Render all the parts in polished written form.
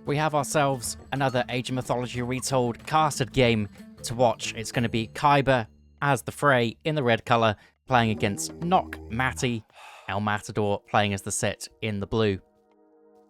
we have ourselves another Age of Mythology Retold casted game to watch. It's going to be Kyber as the Frey in the red colour, playing against Nock, Matty, El Matador playing as the Set in the blue.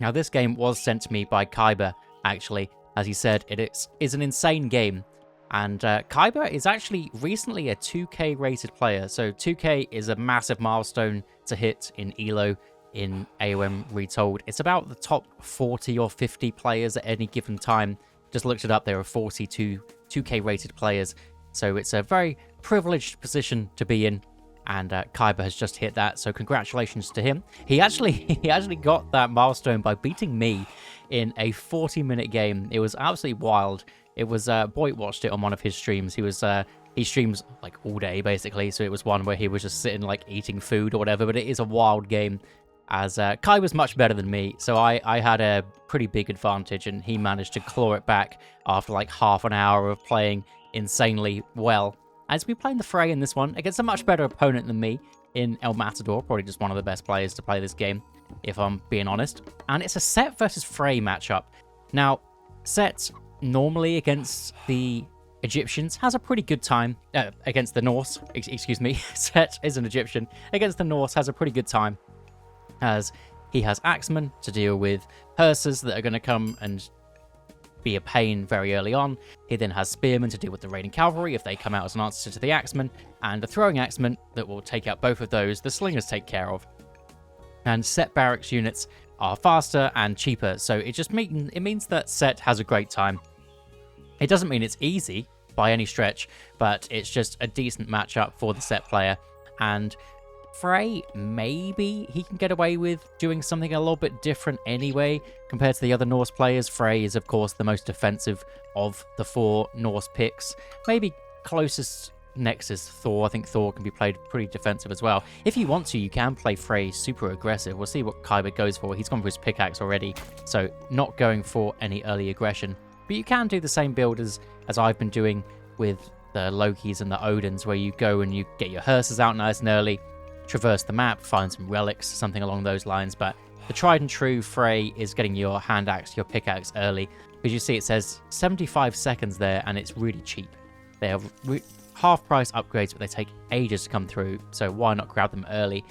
Now, this game was sent to me by Kyber, actually. As he said, it is an insane game. And Kyber is actually recently a 2K rated player. So 2K is a massive milestone to hit in ELO in AOM Retold. It's about the top 40 or 50 players at any given time. Just looked it up, there are 42 2K rated players. So it's a very privileged position to be in. And Kyber has just hit that, so congratulations to him. He actually got that milestone by beating me in a 40-minute game. It was absolutely wild. It was Boyd watched it on one of his streams. He streams like all day basically, so it was one where he was just sitting like eating food or whatever. But it is a wild game, as Kai was much better than me, so I had a pretty big advantage, and he managed to claw it back after like half an hour of playing insanely well. As we playing the Frey in this one against a much better opponent than me in El Matador, probably just one of the best players to play this game, if I'm being honest. And it's a Set versus Frey matchup. Now, Set normally against the Egyptians has a pretty good time. Against the Norse, excuse me. Set is an Egyptian. Against the Norse has a pretty good time, as he has Axemen to deal with hearses that are going to come and be a pain very early on. He then has Spearmen to deal with the raiding cavalry if they come out as an answer to the Axemen, and the throwing Axemen that will take out both of those, the Slingers take care of. And Set barracks units are faster and cheaper, so it means that Set has a great time. It doesn't mean it's easy by any stretch, but it's just a decent matchup for the Set player. And Frey, maybe he can get away with doing something a little bit different anyway compared to the other Norse players. Frey is, of course, the most defensive of the four Norse picks. Maybe closest next is Thor. I think Thor can be played pretty defensive as well. If you want to, you can play Frey super aggressive. We'll see what Kyber goes for. He's gone for his pickaxe already, so not going for any early aggression. But you can do the same build as I've been doing with the Lokis and the Odins, where you go and you get your hearses out nice and early, traverse the map, find some relics, something along those lines. But the tried and true Frey is getting your hand axe, your pickaxe early, because you see it says 75 seconds there, and it's really cheap. They have half price upgrades, but they take ages to come through, so why not grab them early?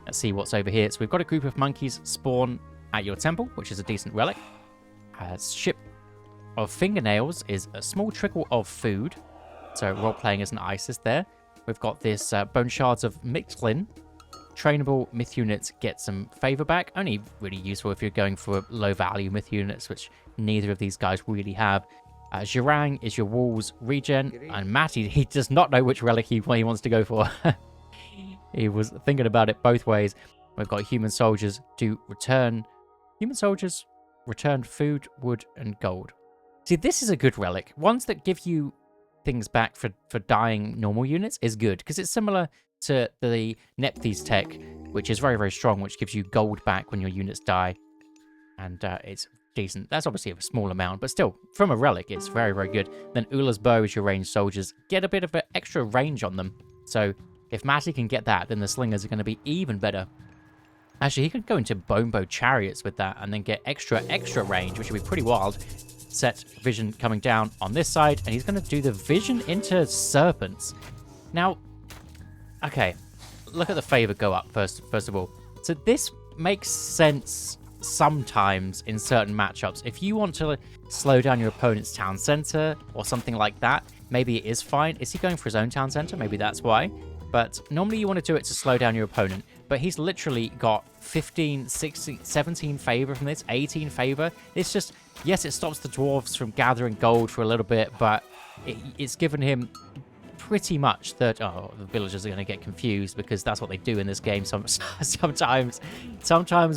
Let's see what's over here. So we've got a group of monkeys spawn at your temple, which is a decent relic. Ship of fingernails is a small trickle of food, so role-playing as an Isis there. We've got this Bone Shards of Mixlin. Trainable myth units get some favor back. Only really useful if you're going for low-value myth units, which neither of these guys really have. Jirang is your walls regen. And Matty, he does not know which relic he wants to go for. He was thinking about it both ways. We've got human soldiers do return. Human soldiers return food, wood, and gold. See, this is a good relic. Ones that give you things back for dying normal units is good, because it's similar to the Nephthys tech, which is very, very strong, which gives you gold back when your units die. And it's decent. That's obviously a small amount, but still, from a relic, it's very, very good. Then Ula's bow is your ranged soldiers. Get a bit of an extra range on them. So if Matty can get that, then the slingers are going to be even better. Actually, he could go into bone bow chariots with that and then get extra range, which would be pretty wild. Set vision coming down on this side, and he's going to do the vision into serpents. Now, okay, look at the favor go up first of all. So this makes sense sometimes in certain matchups. If you want to slow down your opponent's town center or something like that, maybe it is fine. Is he going for his own town center? Maybe that's why. But normally you want to do it to slow down your opponent. But he's literally got 15, 16, 17 favor from this, 18 favor. It's just, yes, it stops the dwarves from gathering gold for a little bit, but it's given him pretty much that, the villagers are going to get confused, because that's what they do in this game. Sometimes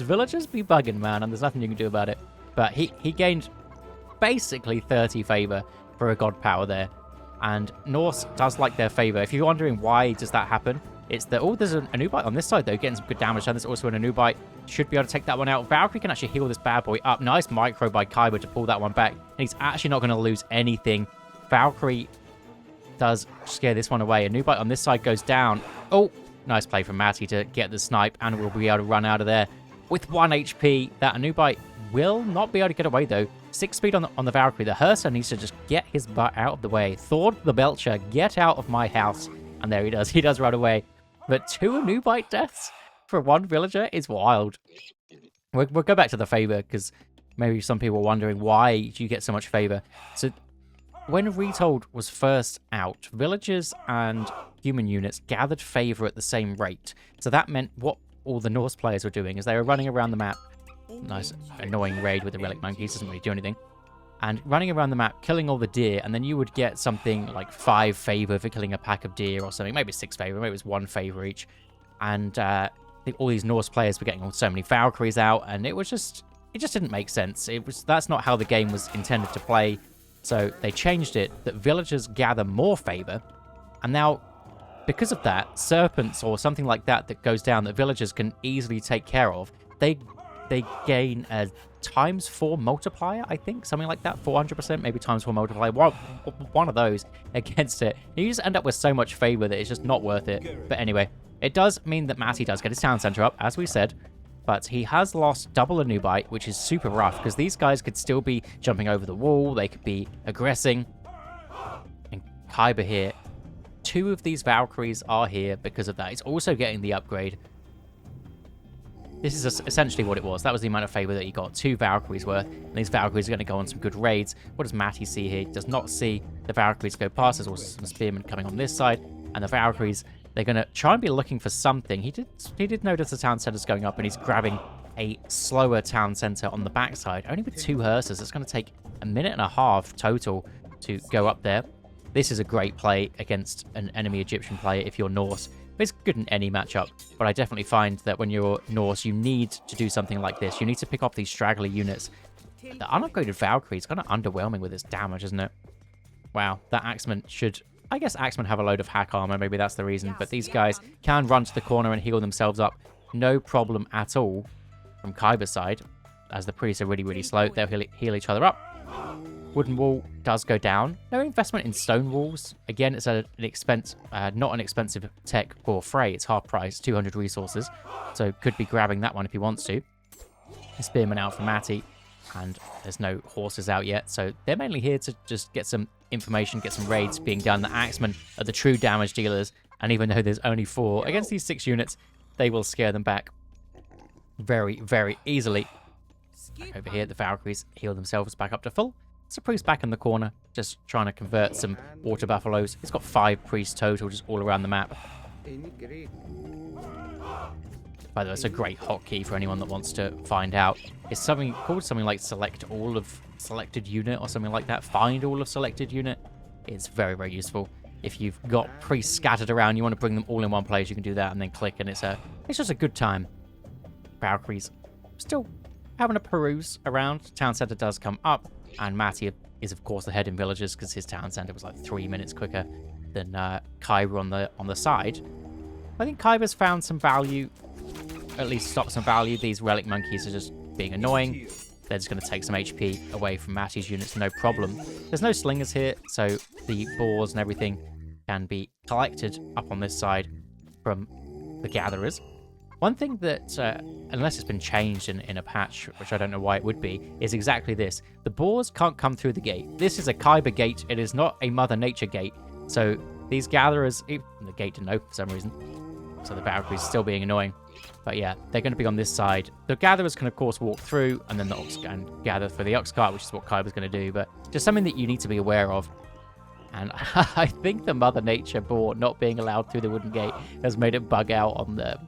villagers be bugging, man, and there's nothing you can do about it. But he gained basically 30 favor for a god power there. And Norse does like their favor. If you're wondering why does that happen, it's that, there's an Anubite on this side, though, getting some good damage. And there's also an Anubite. Should be able to take that one out. Valkyrie can actually heal this bad boy up. Nice micro by Kyber to pull that one back. And he's actually not going to lose anything. Valkyrie does scare this one away. Anubite on this side goes down. Oh, nice play from Matty to get the snipe, and we'll be able to run out of there with 1 HP. That Anubite will not be able to get away, though. 6 speed on the Valkyrie. The Hersa needs to just get his butt out of the way. Thor the Belcher, get out of my house. And there he does. He does run away. But 2 Anubite deaths for 1 villager is wild. We'll go back to the favor, because maybe some people are wondering, why do you get so much favor? So when Retold was first out, villagers and human units gathered favor at the same rate. So that meant what all the Norse players were doing is they were running around the map. Nice, annoying raid with the relic monkeys, doesn't really do anything. And running around the map, killing all the deer, and then you would get something like 5 favor for killing a pack of deer or something. Maybe 6 favor, maybe it was 1 favor each. And all these Norse players were getting so many Valkyries out, and it just didn't make sense. That's not how the game was intended to play. So they changed it that villagers gather more favor, and now because of that, serpents or something like that goes down that villagers can easily take care of, they gain a ×4 multiplier, I think, something like that, 400%, maybe ×4 multiplier, one of those against it. You just end up with so much favor that it's just not worth it. But anyway, it does mean that Matty does get his town center up, as we said, but he has lost double Anubite, which is super rough, because these guys could still be jumping over the wall, they could be aggressing. And Kyber here, 2 of these Valkyries are here because of that. He's also getting the upgrade. This is essentially what it was. That was the amount of favor that he got, 2 Valkyries worth, and these Valkyries are going to go on some good raids. What does Matty see here? He does not see the Valkyries go past. There's also some spearmen coming on this side, and the Valkyries, they're going to try and be looking for something. He did notice the town center's going up, and he's grabbing a slower town center on the backside. Only with 2 hearses, it's going to take a minute and a half total to go up there. This is a great play against an enemy Egyptian player if you're Norse. It's good in any matchup, but I definitely find that when you're Norse, you need to do something like this. You need to pick off these straggly units. The unupgraded Valkyrie is kind of underwhelming with its damage, isn't it? Wow, that Axeman should... I guess Axemen have a load of hack armor, maybe that's the reason, but these guys can run to the corner and heal themselves up. No problem at all from Kyber's side, as the priests are really, really slow. They'll heal each other up. Wooden wall does go down. No investment in stone walls. Again, it's not an expensive tech for Frey. It's half price, 200 resources. So could be grabbing that one if he wants to. The spearman out for Matty, and there's no horses out yet. So they're mainly here to just get some information, get some raids being done. The Axemen are the true damage dealers, and even though there's only 4 against these 6 units, they will scare them back very, very easily. Back over here, the Valkyries heal themselves back up to full. It's a priest back in the corner, just trying to convert some water buffaloes. He's got 5 priests total, just all around the map. By the way, it's a great hotkey for anyone that wants to find out. It's something called something like select all of selected unit or something like that. Find all of selected unit. It's very, very useful. If you've got priests scattered around, you want to bring them all in one place, you can do that and then click, and it's just a good time. Valkyries still having a peruse around. Town center does come up. And Matty is, of course, the head in villages because his town center was like 3 minutes quicker than Kyber on the side. I think Kyber's found some value, at least stopped some value. These relic monkeys are just being annoying. They're just going to take some HP away from Matty's units, no problem. There's no slingers here, so the boars and everything can be collected up on this side from the gatherers. One thing that, unless it's been changed in a patch, which I don't know why it would be, is exactly this. The boars can't come through the gate. This is a Kyber gate. It is not a Mother Nature gate. So these gatherers... the gate didn't open for some reason. So the Valkyrie's still being annoying. But yeah, they're going to be on this side. The gatherers can, of course, walk through, and then the ox can gather for the ox cart, which is what Kyber's going to do. But just something that you need to be aware of. And I think the Mother Nature boar not being allowed through the wooden gate has made it bug out on the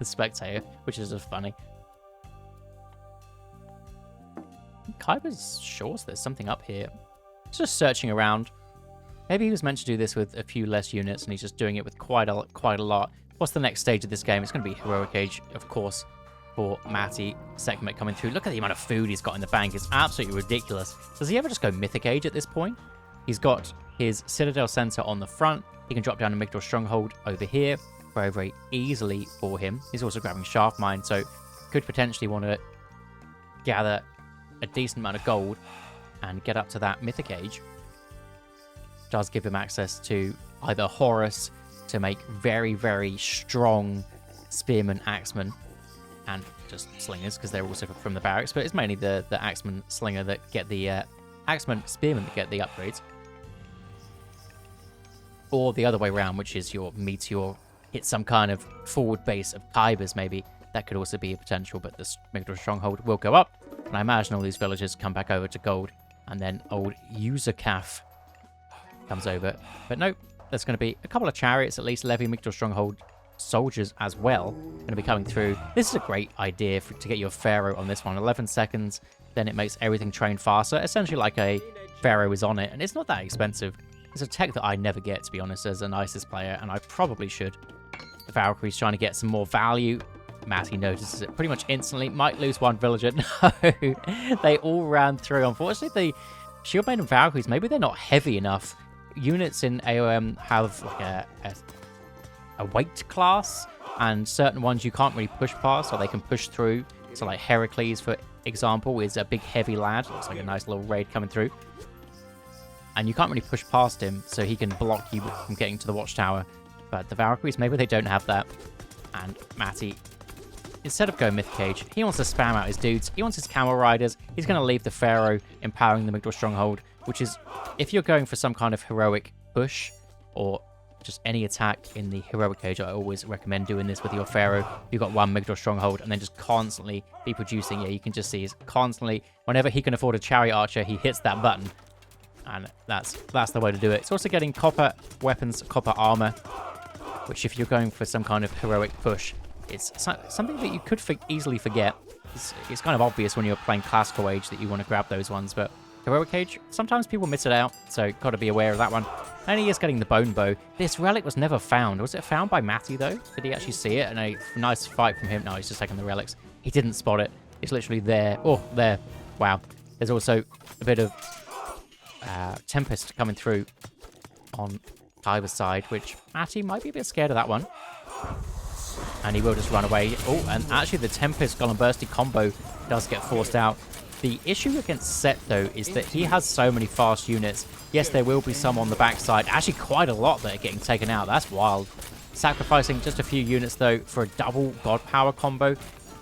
spectator, which is just funny. Kyber's sure there's something up here. He's just searching around. Maybe he was meant to do this with a few less units, and he's just doing it with quite a lot. What's the next stage of this game? It's going to be Heroic Age, of course, for Matty. Segment coming through. Look at the amount of food he's got in the bank. It's absolutely ridiculous. Does he ever just go Mythic Age at this point? He's got his Citadel Center on the front. He can drop down a Migdal Stronghold over here very, very easily for him. He's also grabbing Shaft Mine, so could potentially want to gather a decent amount of gold and get up to that Mythic Age. Does give him access to either Horus to make very, very strong Spearman Axemen, and just slingers because they're also from the barracks, but it's mainly the axeman slinger that get the axeman spearmen that get the upgrades. Or the other way around, which is your meteor hit some kind of forward base of Kybers maybe. That could also be a potential, but the Migdal Stronghold will go up. And I imagine all these villagers come back over to gold. And then old Usercaf comes over. But nope, there's going to be a couple of chariots, at least Levy Migdal Stronghold soldiers as well, going to be coming through. This is a great idea to get your Pharaoh on this one. 11 seconds, then it makes everything train faster. Essentially like a Pharaoh is on it. And it's not that expensive. It's a tech that I never get, to be honest, as an ISIS player. And I probably should. The Valkyrie's trying to get some more value. Matty notices it pretty much instantly. Might lose one villager. No, they all ran through. Unfortunately, the Shield Maiden Valkyries, maybe they're not heavy enough. Units in AOM have like a weight class, and certain ones you can't really push past, or they can push through. So like Heracles, for example, is a big heavy lad. Looks like a nice little raid coming through. And you can't really push past him, so he can block you from getting to the watchtower. But the Valkyries, maybe they don't have that. And Matty, instead of going Myth Cage, he wants to spam out his dudes. He wants his Camel Riders. He's going to leave the Pharaoh empowering the Migdal Stronghold, which is, if you're going for some kind of heroic push, or just any attack in the heroic cage, I always recommend doing this with your Pharaoh. You've got one Migdal Stronghold, and then just constantly be producing. Yeah, you can just see he's constantly, whenever he can afford a Chariot Archer, he hits that button. And that's the way to do it. It's also getting copper weapons, copper armor, which if you're going for some kind of heroic push, it's something that you could easily forget. It's kind of obvious when you're playing Classical Age that you want to grab those ones, but Heroic Age, sometimes people miss it out, so got to be aware of that one. And he is getting the Bone Bow. This relic was never found. Was it found by Matty, though? Did he actually see it? And a nice fight from him. No, he's just taking the relics. He didn't spot it. It's literally there. Oh, there. Wow. There's also a bit of Tempest coming through on Kyber's side, which Matty might be a bit scared of that one. And he will just run away. Oh, and actually the Tempest Golem Bursty combo does get forced out. The issue against Set, though, is that he has so many fast units. Yes, there will be some on the backside. Actually, quite a lot that are getting taken out. That's wild. Sacrificing just a few units, though, for a double God Power combo.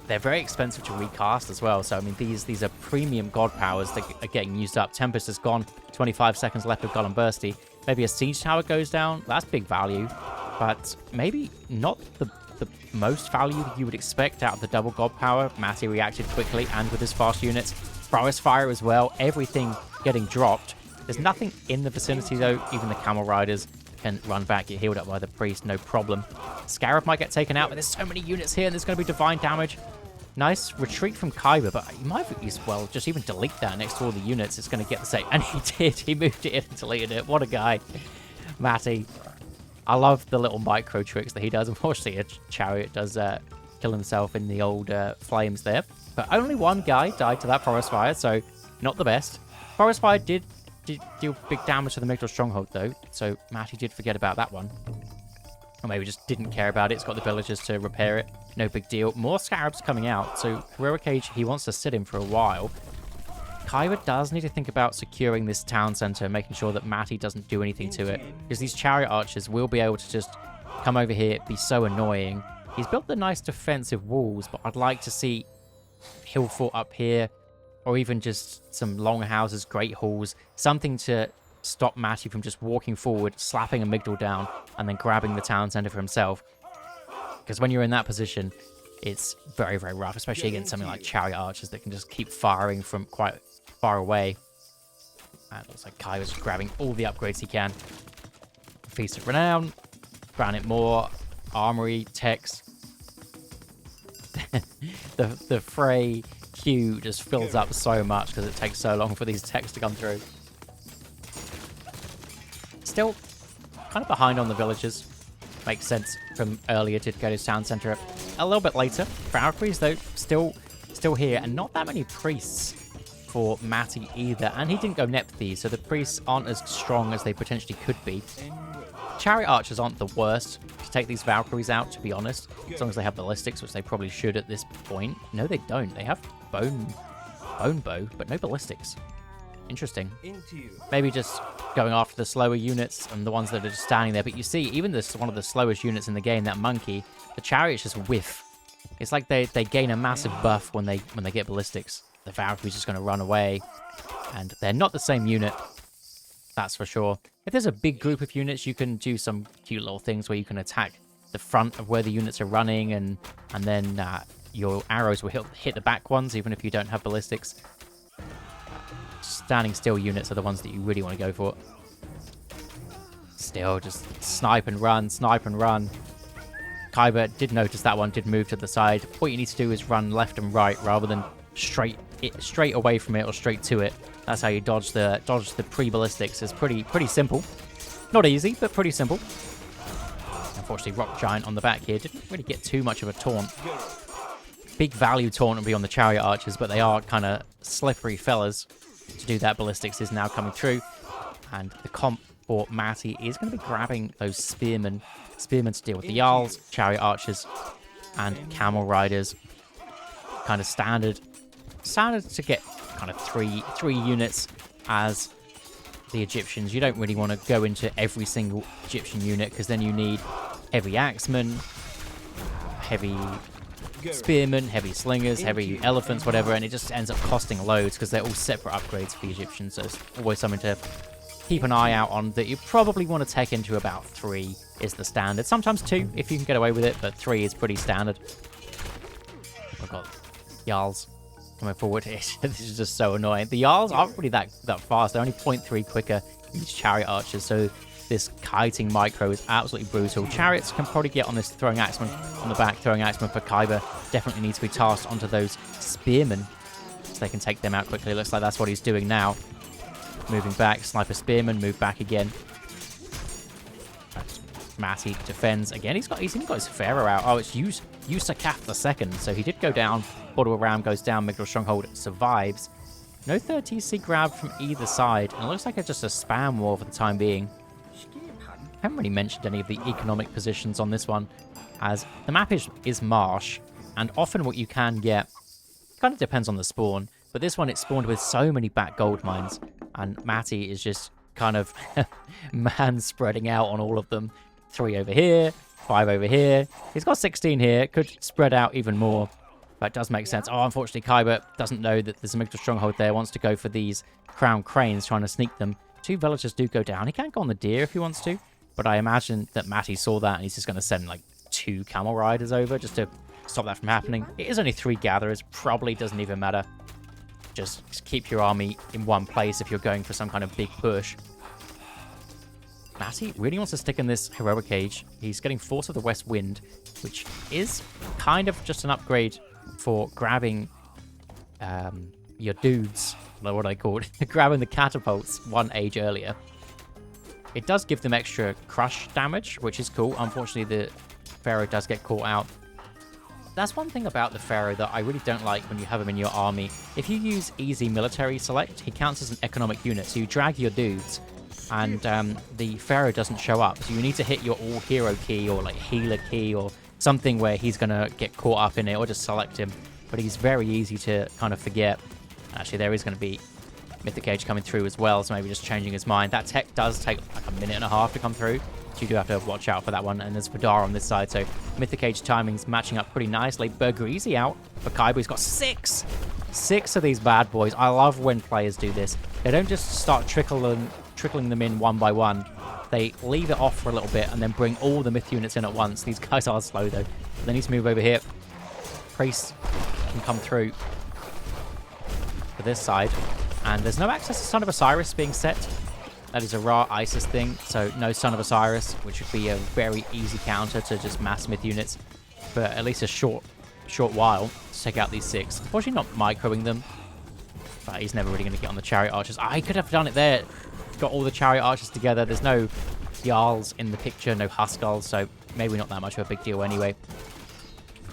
They're very expensive to recast as well. So, I mean, these are premium God Powers that are getting used up. Tempest is gone. 25 seconds left of Golem Bursty. Maybe a Siege Tower goes down. That's big value. But maybe not the most value that you would expect out of the double God Power. Matty reacted quickly and with his fast units. Forest Fire as well. Everything getting dropped. There's nothing in the vicinity, though. Even the Camel Riders can run back, get healed up by the Priest, no problem. Scarab might get taken out, but there's so many units here, and there's going to be divine damage. Nice retreat from Kyber, but you might as well just even delete that next to all the units. It's going to get the same. And he did. He moved it in and deleted it. What a guy. Matty. I love the little micro tricks that he does. Unfortunately, a Chariot does kill himself in the old flames there. But only one guy died to that Forest Fire, so not the best. Forest Fire did deal big damage to the Migdal Stronghold, though, so Matty did forget about that one. Or maybe just didn't care about it. It's got the villagers to repair it. No big deal. More Scarabs coming out, so Heroic Age, he wants to sit in for a while. Kyber does need to think about securing this town center, making sure that Matty doesn't do anything to it, because these Chariot Archers will be able to just come over here, be so annoying. He's built the nice defensive walls, but I'd like to see Hill Fort up here, or even just some long houses, great halls, something to stop Matty from just walking forward, slapping a Migdal down, and then grabbing the town center for himself. Because when you're in that position, it's very, very rough, especially against something like Chariot Archers that can just keep firing from quite far away. And it looks like Kai was grabbing all the upgrades he can. Feast of Renown, Granite Moor, Armory, Text. the Frey queue just fills up so much because it takes so long for these texts to come through. Still kind of behind on the villagers. Makes sense from earlier to go to town center a little bit later. Valkyries, though, still here, and not that many priests for Matty either. And he didn't go Nepthe, so the priests aren't as strong as they potentially could be. Chariot Archers aren't the worst to take these Valkyries out, to be honest, as long as they have ballistics, which they probably should at this point. No, they don't. They have bone bow, but no ballistics. Interesting. Maybe just going after the slower units and the ones that are just standing there. But you see, even this one of the slowest units in the game, that monkey, the Chariots just whiff It's like they gain a massive buff when they get ballistics. The Valkyrie's just going to run away, and they're not the same unit. That's for sure. If there's a big group of units, you can do some cute little things where you can attack the front of where the units are running, and then your arrows will hit the back ones, even if you don't have ballistics. Standing still units are the ones that you really want to go for. Still, just snipe and run, snipe and run. Kyber did notice that one, did move to the side. What you need to do is run left and right rather than straight away from it or straight to it. That's how you dodge the pre-ballistics. It's pretty simple. Not easy, but pretty simple. Unfortunately, Rock Giant on the back here didn't really get too much of a taunt. Big value taunt would be on the Chariot Archers, but they are kind of slippery fellas to do that. Ballistics is now coming through, and the comp for Matty is going to be grabbing those spearmen to deal with the Jarls, Chariot Archers, and Camel Riders. Kind of standard to get kind of three units as the Egyptians. You don't really want to go into every single Egyptian unit, because then you need heavy axemen, heavy spearmen, heavy slingers, heavy elephants, whatever, and it just ends up costing loads because they're all separate upgrades for the Egyptians. So it's always something to keep an eye out on, that you probably want to take into about 3 is the standard. Sometimes 2 if you can get away with it, but 3 is pretty standard. We've got Jarls coming forward. This is just so annoying. The Jarls aren't really that fast. They're only 0.3 quicker than these Chariot Archers, so this kiting micro is absolutely brutal. Chariots can probably get on this throwing axeman on the back. Throwing axeman for Kyber definitely needs to be tasked onto those spearmen so they can take them out quickly. It looks like that's what he's doing now. Moving back, sniper spearman, move back again. Matty defends again. He's even got his Pharaoh out. Oh, it's Yusakaf the second. So he did go down. Border around goes down. Migdal Stronghold survives. No 30C grab from either side. And it looks like it's just a spam war for the time being. I haven't really mentioned any of the economic positions on this one, as the map is marsh, and often what you can get kind of depends on the spawn, but this one it's spawned with so many back gold mines, and Matty is just kind of man spreading out on all of them. 3 over here, 5 over here. He's got 16 here, could spread out even more. That does make sense. Oh, unfortunately, Kyber doesn't know that there's a Migdal Stronghold there, wants to go for these Crown Cranes, trying to sneak them. 2 villagers do go down. He can go on the deer if he wants to, but I imagine that Matty saw that and he's just going to send like 2 Camel Riders over just to stop that from happening. It is only 3 gatherers, probably doesn't even matter. Just keep your army in one place if you're going for some kind of big push. Matty really wants to stick in this Heroic Age. He's getting Force of the West Wind, which is kind of just an upgrade for grabbing your dudes, what are they called? Grabbing the catapults 1 age earlier. It does give them extra crush damage, which is cool. Unfortunately, the Pharaoh does get caught out. That's one thing about the Pharaoh that I really don't like when you have him in your army. If you use easy military select, he counts as an economic unit. So you drag your dudes, and the Pharaoh doesn't show up. So you need to hit your all-hero key or like healer key or something where he's going to get caught up in it, or just select him. But he's very easy to kind of forget. Actually, there is going to be Mythic Age coming through as well, so maybe just changing his mind. That tech does take like a minute and a half to come through, so you do have to watch out for that one. And there's Vidar on this side, so Mythic Age timing's matching up pretty nicely. Burgreasy out for Kaibu. He's got 6 of these bad boys. I love when players do this. They don't just start trickling them in one by one. They leave it off for a little bit and then bring all the myth units in at once. These guys are slow though. They need to move over here. Priest can come through for this side. And there's no access to Son of Osiris being set. That is a raw Isis thing, so no Son of Osiris, which would be a very easy counter to just mass myth units for at least a short while to take out these 6. Unfortunately, not microing them, but he's never really going to get on the Chariot Archers. I could have done it there. Got all the Chariot Archers together. There's no Jarls in the picture, no Huskarls, so maybe not that much of a big deal anyway.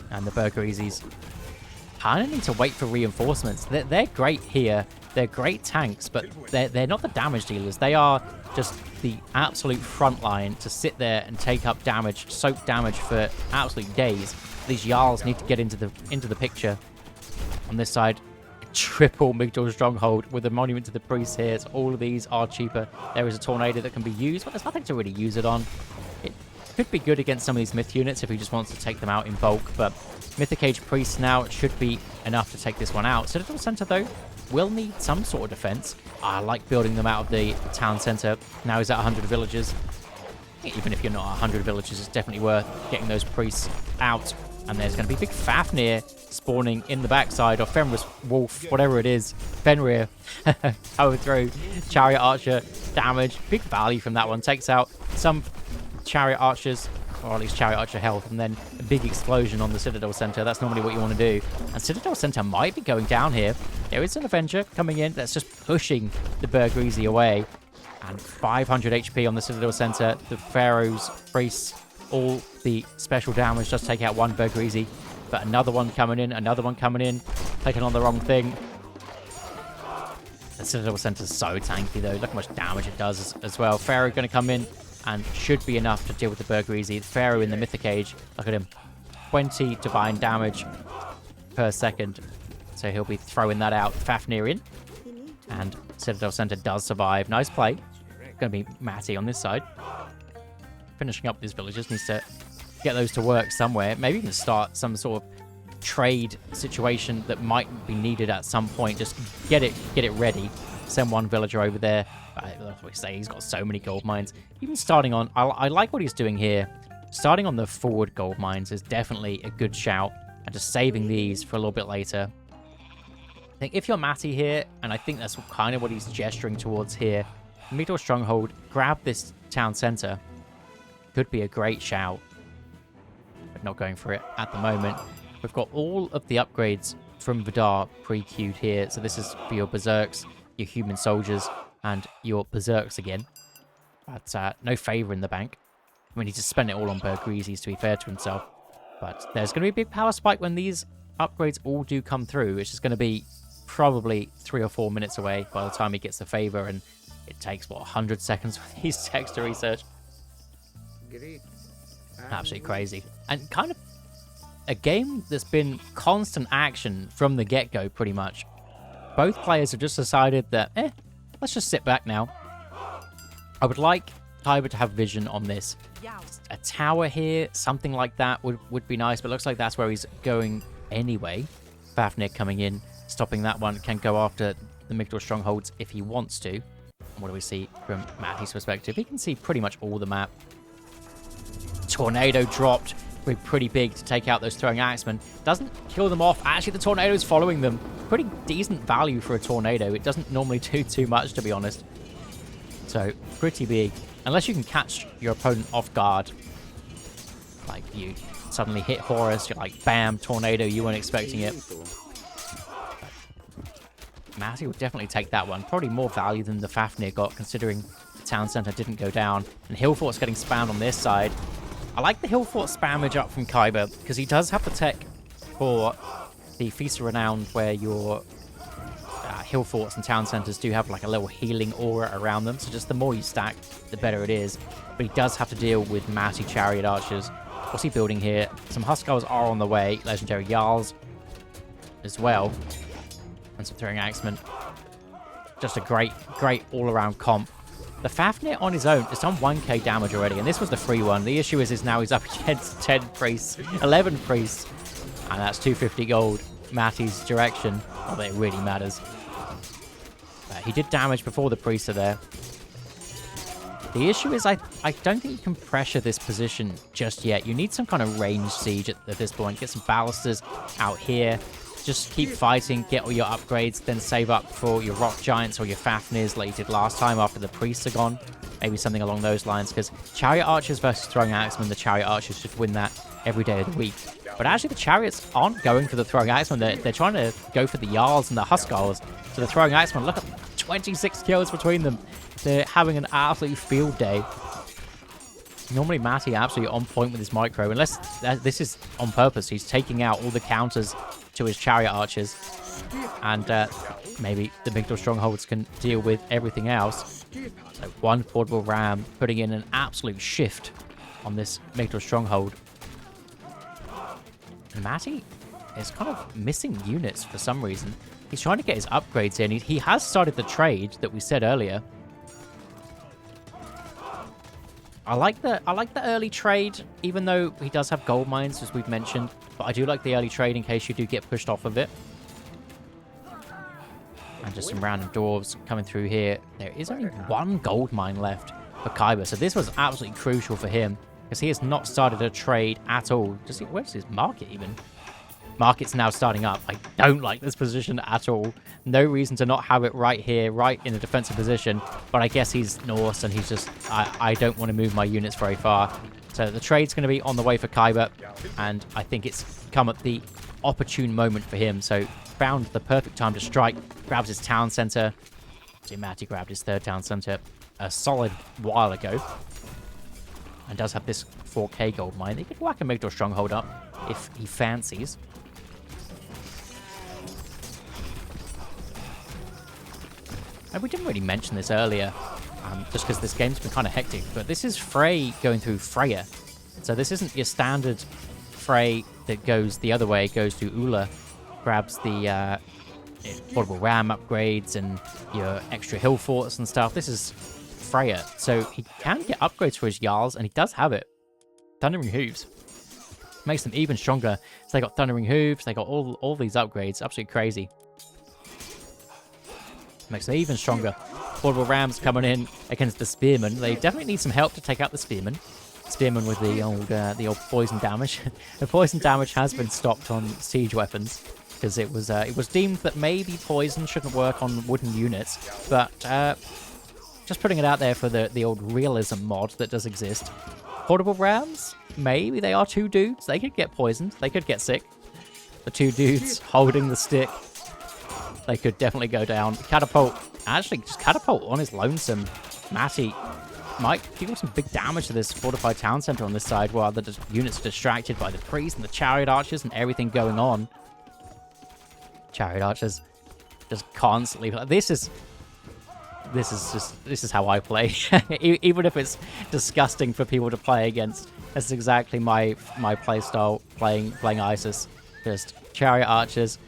And the Burgreasies kind of need to wait for reinforcements. They're great here. They're great tanks, but they're not the damage dealers. They are just the absolute front line to sit there and take up damage, soak damage for absolute days. These Jarls need to get into the picture. On this side, triple Migdal Stronghold with a monument to the priest here. So all of these are cheaper. There is a tornado that can be used, but there's nothing to really use it on. It could be good against some of these myth units if he just wants to take them out in bulk, but Mythic Age Priest now should be enough to take this one out. Citadel Center, though, will need some sort of defense. I like building them out of the town center. Now he's at 100 villagers. Even if you're not 100 villagers, it's definitely worth getting those priests out. And there's going to be big Fafnir spawning in the backside, or Fenris Wolf, whatever it is. Fenrir. Overthrow, Chariot Archer, damage. Big value from that one. Takes out some Chariot Archers, or at least Chariot Archer health, and then a big explosion on the Citadel Center. That's normally what you want to do. And Citadel Center might be going down here. There is an Avenger coming in that's just pushing the Bergrizi away. And 500 HP on the Citadel Center. The Pharaoh's Priests, all the special damage does take out one Bergrizi. But another one coming in, taking on the wrong thing. The Citadel Center's so tanky though. Look how much damage it does as well. Pharaoh going to come in and should be enough to deal with the Bergrizi. Pharaoh in the Mythic Age. Look at him. 20 divine damage per second. So he'll be throwing that out. Fafnir in. And Citadel Center does survive. Nice play. Going to be Matty on this side. Finishing up these villagers. Needs to get those to work somewhere. Maybe even start some sort of trade situation that might be needed at some point. Just get it ready. Send one villager over there. That's what we say. He's got so many gold mines. Even starting on... I like what he's doing here. Starting on the forward gold mines is definitely a good shout. And just saving these for a little bit later. I think if you're Matty here, and I think that's kind of what he's gesturing towards here, Mythos Stronghold, grab this town center. Could be a great shout. But not going for it at the moment. We've got all of the upgrades from Vidar pre-queued here. So this is for your Berserks, your human soldiers, and your Berserks again. But no favor in the bank. I mean, he just spent it all on Bergrizis to be fair to himself. But there's going to be a big power spike when these upgrades all do come through. It's just going to be probably 3 or 4 minutes away by the time he gets the favor, and it takes, what, 100 seconds for these texts to research. Absolutely crazy. And kind of a game that's been constant action from the get-go, pretty much. Both players have just decided that, let's just sit back now. I would like Kyber to have vision on this. A tower here, something like that would be nice, but it looks like that's where he's going anyway. Fafnir coming in, stopping that one, can go after the Migdal strongholds if he wants to. And what do we see from Matty's perspective? He can see pretty much all the map. Tornado dropped, pretty big to take out those throwing axemen. Doesn't kill them off. Actually, the tornado's following them. Pretty decent value for a tornado. It doesn't normally do too much, to be honest. So, pretty big. Unless you can catch your opponent off guard. Like, you suddenly hit Horus, you're like, bam, tornado, you weren't expecting it. Matty would definitely take that one. Probably more value than the Fafnir got, considering the town center didn't go down. And Hillfort's getting spammed on this side. I like the Hillfort spammage up from Kyber, because he does have the tech for the Feast of Renown, where your Hillforts and town centers do have like a little healing aura around them. So just the more you stack, the better it is. But he does have to deal with Matty Chariot Archers. What's he building here? Some Huskarls are on the way. Legendary Jarls as well. And some Throwing Axemen. Just a great all-around comp. The Fafnir on his own is done 1k damage already, and this was the free one. The issue is now he's up against 10 priests, 11 priests, and that's 250 gold. Matty's direction, although it really matters. He did damage before the priests are there. The issue is I don't think you can pressure this position just yet. You need some kind of range siege at this point. Get some ballisters out here. Just keep fighting, get all your upgrades, then save up for your rock giants or your Fafnirs like you did last time after the priests are gone. Maybe something along those lines, because Chariot Archers versus Throwing Axemen, the Chariot Archers should win that every day of the week. But actually the Chariots aren't going for the Throwing Axemen. They're trying to go for the Jarls and the Huskarls. So the Throwing Axemen, look at 26 kills between them. They're having an absolute field day. Normally Matty absolutely on point with his micro, unless this is on purpose. He's taking out all the counters to his Chariot Archers, and maybe the Migdal Strongholds can deal with everything else. So one portable ram putting in an absolute shift on this Migdal Stronghold. And Matty is kind of missing units for some reason. He's trying to get his upgrades in. He has started the trade that we said earlier. I like the early trade, even though he does have gold mines, as we've mentioned. but I do like the early trade in case you do get pushed off of it. And just some random dwarves coming through here. There is only one gold mine left for Kyber, so this was absolutely crucial for him because he has not started a trade at all. Where's his market even? Market's now starting up. I don't like this position at all. No reason to not have it right here, right in a defensive position. But I guess he's Norse and he's just... I don't want to move my units very far. So the trade's going to be on the way for Kyber. And I think it's come at the opportune moment for him. So found the perfect time to strike. Grabs his town center. Matty grabbed his third town center a solid while ago. And does have this 4k gold mine. He could whack a Migdor stronghold up if he fancies. And we didn't really mention this earlier, just because this game's been kind of hectic, but this is Frey going through Freya. So this isn't your standard Frey that goes the other way, goes to Ula, grabs the portable ram upgrades and your extra hill forts and stuff. This is Freya, so he can get upgrades for his Jarls, and he does have it. Thundering Hooves. Makes them even stronger. So they got Thundering Hooves, they got all these upgrades. Absolutely crazy. Makes them even stronger. Portable Rams coming in against the Spearmen. They definitely need some help to take out the Spearmen. Spearmen with the old poison damage. The poison damage has been stopped on siege weapons because it was deemed that maybe poison shouldn't work on wooden units. But just putting it out there for the old realism mod that does exist. Portable Rams, maybe they are two dudes. They could get poisoned. They could get sick. The two dudes holding the stick. They could definitely go down. Catapult. Actually, just Catapult on his lonesome. Matty might deal some big damage to this fortified town center on this side while the units are distracted by the priest and the chariot archers and everything going on. Chariot archers just constantly... This is how I play. Even if it's disgusting for people to play against, that's exactly my play style playing ISIS. Just chariot archers,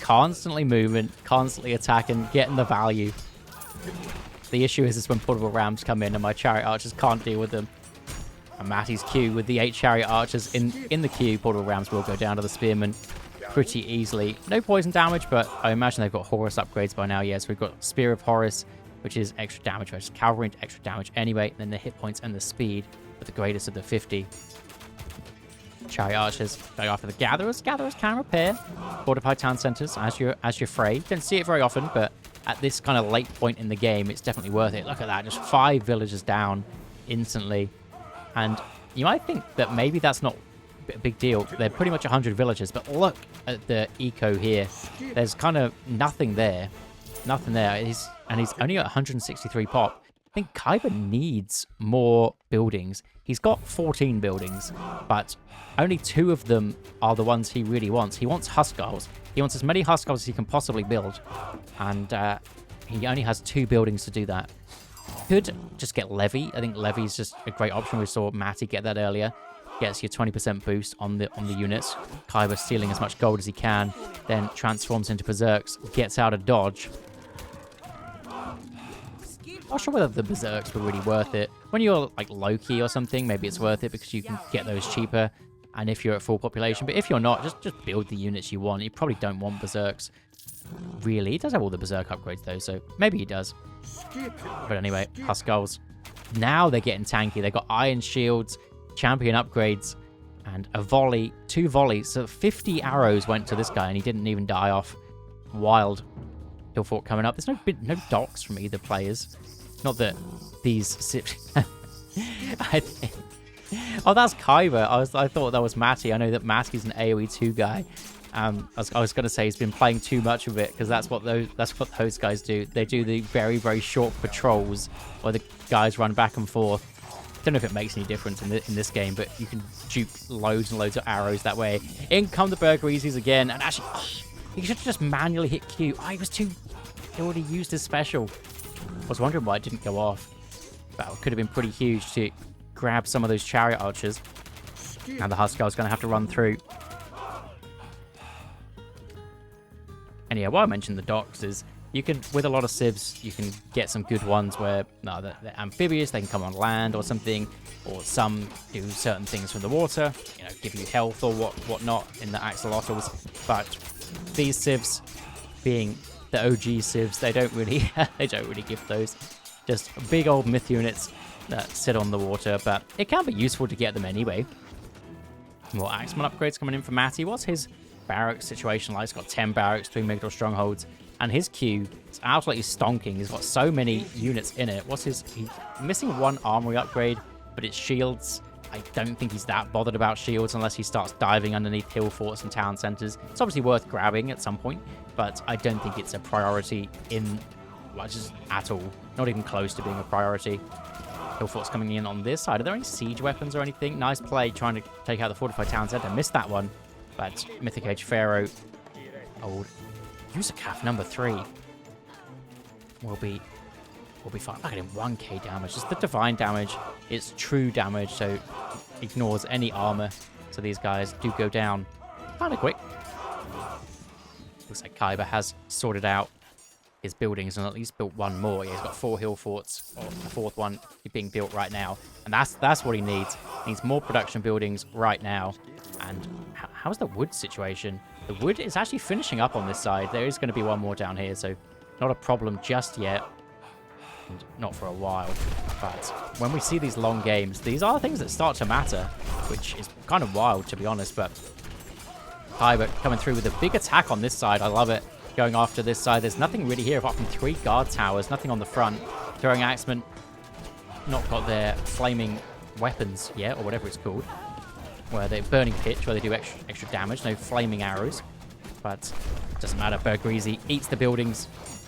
constantly moving, constantly attacking, getting the value. The issue is when portable rams come in and my chariot archers can't deal with them. And Matty's queue with the 8 chariot archers in the queue, portable rams will go down to the spearmen pretty easily. No poison damage, but I imagine they've got Horus upgrades by now. Yes, we've got Spear of Horus, which is extra damage, which is cavalry into extra damage anyway, and then the hit points and the speed with the greatest of the 50. Chariot archers go after the gatherers. Gatherers can repair fortified town centers as your Frey. Don't see it very often, but at this kind of late point in the game, it's definitely worth it. Look at that, just 5 villagers down instantly. And you might think that maybe that's not a big deal. They're pretty much 100 villagers, but look at the eco here. There's kind of nothing there. Nothing there. He's only at 163 pop. I think Kyber needs more buildings. He's got 14 buildings, but only 2 of them are the ones he really wants. He wants Huskarls. He wants as many Huskarls as he can possibly build, and he only has 2 buildings to do that. Could just get Levy. I think Levy's just a great option. We saw Matty get that earlier. Gets your 20% boost on the units. Kyber stealing as much gold as he can, then transforms into Berserks, gets out of dodge. Not sure whether the Berserks were really worth it. When you're like Loki or something, maybe it's worth it because you can get those cheaper. And if you're at full population, but if you're not, just build the units you want. You probably don't want Berserks. Really, he does have all the Berserk upgrades though, so maybe he does. But anyway, Huskarls. Now they're getting tanky. They've got Iron Shields, Champion upgrades, and a volley, 2 volleys. So 50 arrows went to this guy, and he didn't even die off. Wild. Hill fort coming up. There's no docks from either players. Not that these... Oh, that's Kyber. I thought that was Matty. I know that Matty's an AoE 2 guy. I was going to say he's been playing too much of it because that's what those guys do. They do the very, very short patrols where the guys run back and forth. Don't know if it makes any difference in this game, but you can dupe loads and loads of arrows that way. In come the Burgereezies again, and actually, he should have just manually hit Q. He was too... He already used his special. I was wondering why it didn't go off. That could have been pretty huge to grab some of those chariot archers. And the Huskarl's going to have to run through. And yeah, why I mentioned the docks is You can, with a lot of civs, you can get some good ones where no, they're amphibious, they can come on land or something, or some do certain things from the water, you know, give you health or whatnot in the axolotls. But these civs, being the OG civs, they don't really give those. Just big old myth units that sit on the water, but it can be useful to get them anyway. More axeman upgrades coming in for Matty. What's his barracks situation like? He's got 10 barracks, 3 Migdal strongholds, and his queue is absolutely stonking. He's got so many units in it. He's missing 1 armory upgrade, but it's shields. I don't think he's that bothered about shields unless he starts diving underneath hill forts and town centers. It's obviously worth grabbing at some point, but I don't think it's a priority just at all. Not even close to being a priority. Hill forts coming in on this side. Are there any siege weapons or anything? Nice play trying to take out the fortified town center. Missed that one, but Mythic Age Pharaoh, old user calf number 3, will be fine. Look at him, 1k damage. Just the divine damage is true damage, so ignores any armor. So these guys do go down kind of quick. Looks like Khyber has sorted out his buildings and at least built 1 more. Yeah, he's got 4 hill forts, or the 4th one being built right now. And that's what he needs. He needs more production buildings right now. And how's the wood situation? The wood is actually finishing up on this side. There is going to be 1 more down here, so not a problem just yet. And not for a while. But when we see these long games, these are things that start to matter, which is kind of wild, to be honest. But Khyber coming through with a big attack on this side. I love it. Going after this side. There's nothing really here apart from 3 guard towers. Nothing on the front. Throwing axemen. Not got their flaming weapons yet, or whatever it's called. Where they're burning pitch, where they do extra damage. No flaming arrows. But doesn't matter. Bergreezy eats the buildings.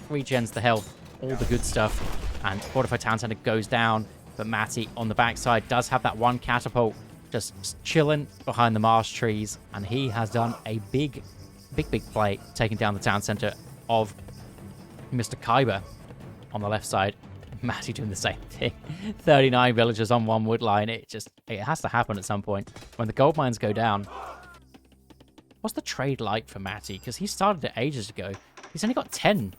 Regens the health. All the good stuff. And Fortified Town Center goes down. But Matty on the backside does have that 1 catapult. Just chilling behind the marsh trees. And he has done a big play, taking down the town center of Mr. Khyber on the left side. Matty doing the same thing. 39 villagers on 1 wood line. It has to happen at some point. When the gold mines go down, what's the trade like for Matty? Because he started it ages ago. He's only got 10.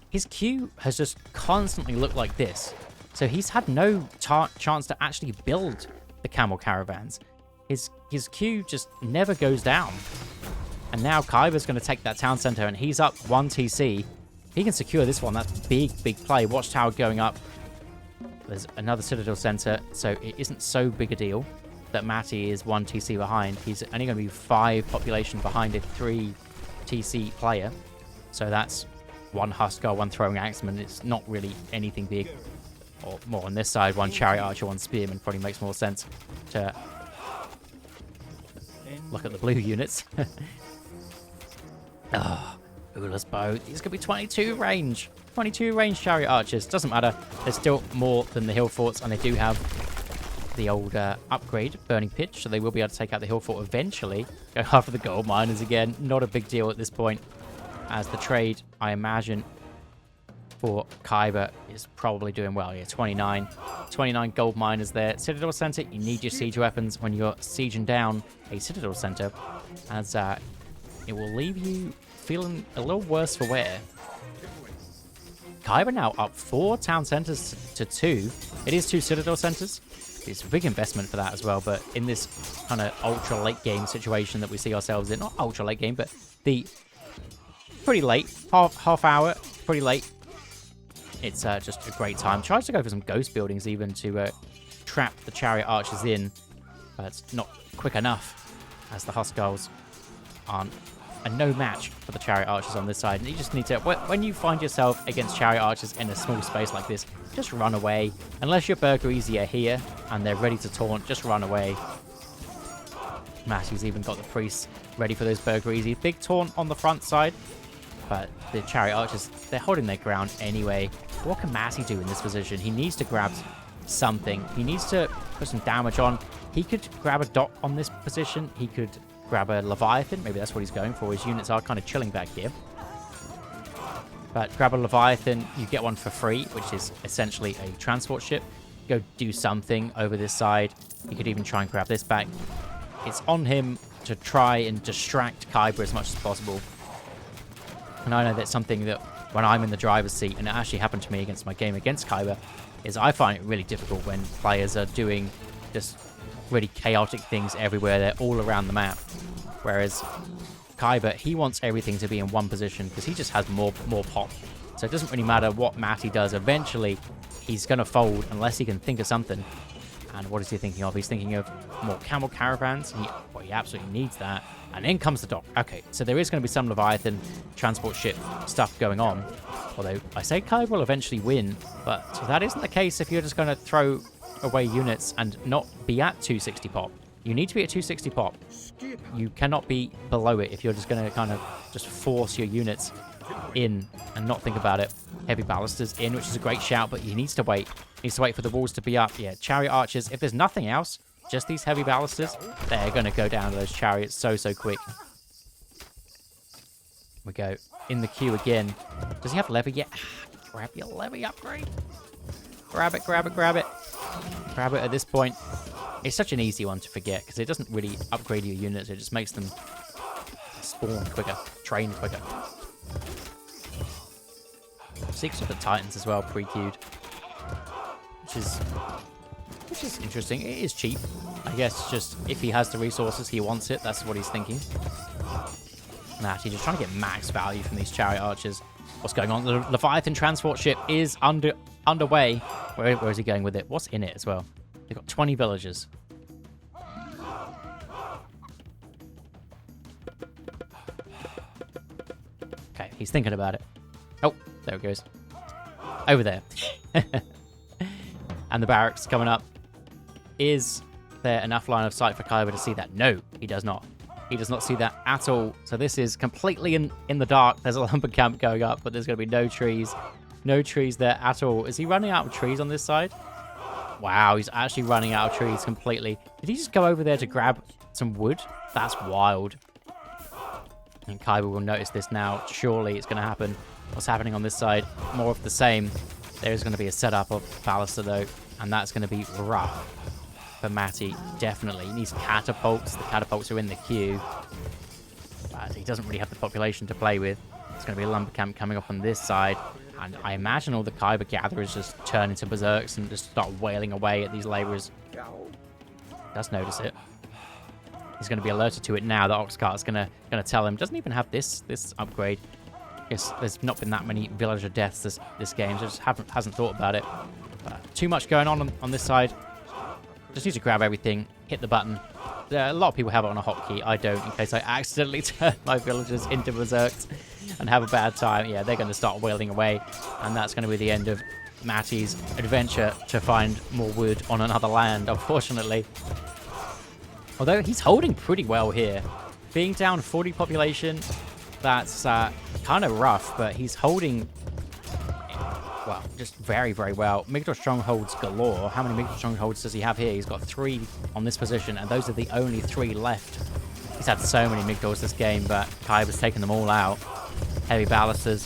His queue has just constantly looked like this. So he's had no chance to actually build the camel caravans. His queue just never goes down. And now Khyber's going to take that town center, and he's up 1 TC. He can secure this one. That's big play. Watchtower going up. There's another Citadel center, so it isn't so big a deal that Matty is 1 TC behind. He's only going to be 5 population behind a 3 TC player. So that's 1 Huskar, 1 throwing axeman. It's not really anything big. Or more on this side, 1 chariot archer, 1 spearman. Probably makes more sense to look at the blue units. Ula's bow. These could be 22 range. 22 range chariot archers. Doesn't matter. There's still more than the hill forts, and they do have the old upgrade, burning pitch, so they will be able to take out the hill fort eventually. Go after the gold miners again. Not a big deal at this point, as the trade, I imagine, for Khyber is probably doing well. Yeah, 29 gold miners there. Citadel center, you need your siege weapons when you're sieging down a Citadel center, as it will leave you feeling a little worse for wear. Khyber now up 4 town centers to 2. It is 2 Citadel centers. It's a big investment for that as well, but in this kind of ultra late game situation that we see ourselves in, not ultra late game, but the pretty late, half hour, pretty late. It's just a great time. Tries to go for some ghost buildings even to trap the chariot archers in, but it's not quick enough, as the Huskars aren't a no match for the chariot archers on this side. And you just need to, when you find yourself against chariot archers in a small space like this, just run away. Unless your Bergreezy are here and they're ready to taunt, just run away. Matty's even got the priests ready for those Bergreezy. Big taunt on the front side, but the chariot archers, they're holding their ground anyway. What can Matty do in this position? He needs to grab something. He needs to put some damage on. He could grab a dot on this position. He could grab a Leviathan. Maybe that's what he's going for. His units are kind of chilling back here. But grab a Leviathan, you get one for free, which is essentially a transport ship. Go do something over this side. You could even try and grab this back. It's on him to try and distract Khyber as much as possible. And I know that's something that when I'm in the driver's seat, and it actually happened to me against my game against Kyber, is I find it really difficult when players are doing just really chaotic things everywhere. They're all around the map. Whereas Kyber, he wants everything to be in one position because he just has more pop. So it doesn't really matter what Matty does. Eventually, he's going to fold unless he can think of something. And what is he thinking of? He's thinking of more camel caravans. Well, he absolutely needs that. And in comes the dock. Okay, so there is going to be some Leviathan transport ship stuff going on. Although, I say Kyber will eventually win, but that isn't the case if you're just going to throw away units and not be at 260 pop. You need to be at 260 pop. You cannot be below it if you're just going to kind of just force your units in and not think about it. Heavy ballistas in, which is a great shout, but he needs to wait. He needs to wait for the walls to be up. Yeah, chariot archers. If there's nothing else, just these heavy ballistas, they're going to go down to those chariots so quick. We go in the queue again. Does he have levy yet? Grab your levy upgrade. Grab it, grab it, grab it. Grab it at this point. It's such an easy one to forget because it doesn't really upgrade your units. It just makes them spawn quicker, train quicker. Six of the Titans as well, pre-queued. Which is interesting. It is cheap. I guess just if he has the resources, he wants it. That's what he's thinking. And actually just trying to get max value from these chariot archers. What's going on? The Leviathan transport ship is underway. Where is he going with it? What's in it as well? They've got 20 villagers. Okay, he's thinking about it. Oh, there it goes. Over there. And the barracks coming up. Is there enough line of sight for Kyber to see that? No, he does not. He does not see that at all. So this is completely in the dark. There's a lumber camp going up, but there's going to be no trees. No trees there at all. Is he running out of trees on this side? Wow, he's actually running out of trees completely. Did he just go over there to grab some wood? That's wild. And Kyber will notice this now. Surely it's going to happen. What's happening on this side? More of the same. There's going to be a setup of Ballista, though, and that's going to be rough for Matty, definitely. He needs catapults. The catapults are in the queue. But he doesn't really have the population to play with. There's going to be a lumber camp coming up on this side. And I imagine all the Kyber gatherers just turn into berserks and just start wailing away at these laborers. Does notice it. He's going to be alerted to it now. The ox cart is going to tell him. Doesn't even have this upgrade. Yes, there's not been that many villager deaths this game, so just hasn't thought about it. Too much going on this side. Just need to grab everything, hit the button. A lot of people have it on a hotkey. I don't, in case I accidentally turn my villagers into berserks and have a bad time. Yeah, they're going to start wailing away, and that's going to be the end of Matty's adventure to find more wood on another land, unfortunately. Although he's holding pretty well here. Being down 40 population, that's kind of rough, but he's holding, well, just very well. Migdor strongholds galore. How many Migdor strongholds does he have here? He's got 3 on this position, and those are the only 3 left. He's had so many Migdors this game, but Kyber's taken them all out. Heavy ballistas.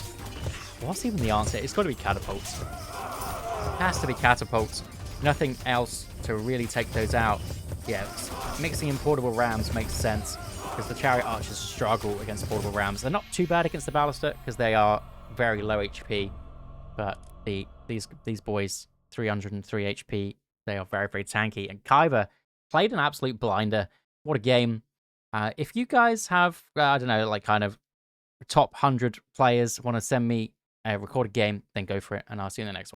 What's even the answer? It's got to be catapults. It has to be catapults. Nothing else to really take those out. Yeah, mixing in portable rams makes sense, because the chariot archers struggle against portable rams. They're not too bad against the ballista, because they are very low HP. But these boys, 303 HP, they are very tanky. And Kyber played an absolute blinder. What a game. If you guys have, I don't know, like kind of top 100 players want to send me a recorded game, then go for it. And I'll see you in the next one.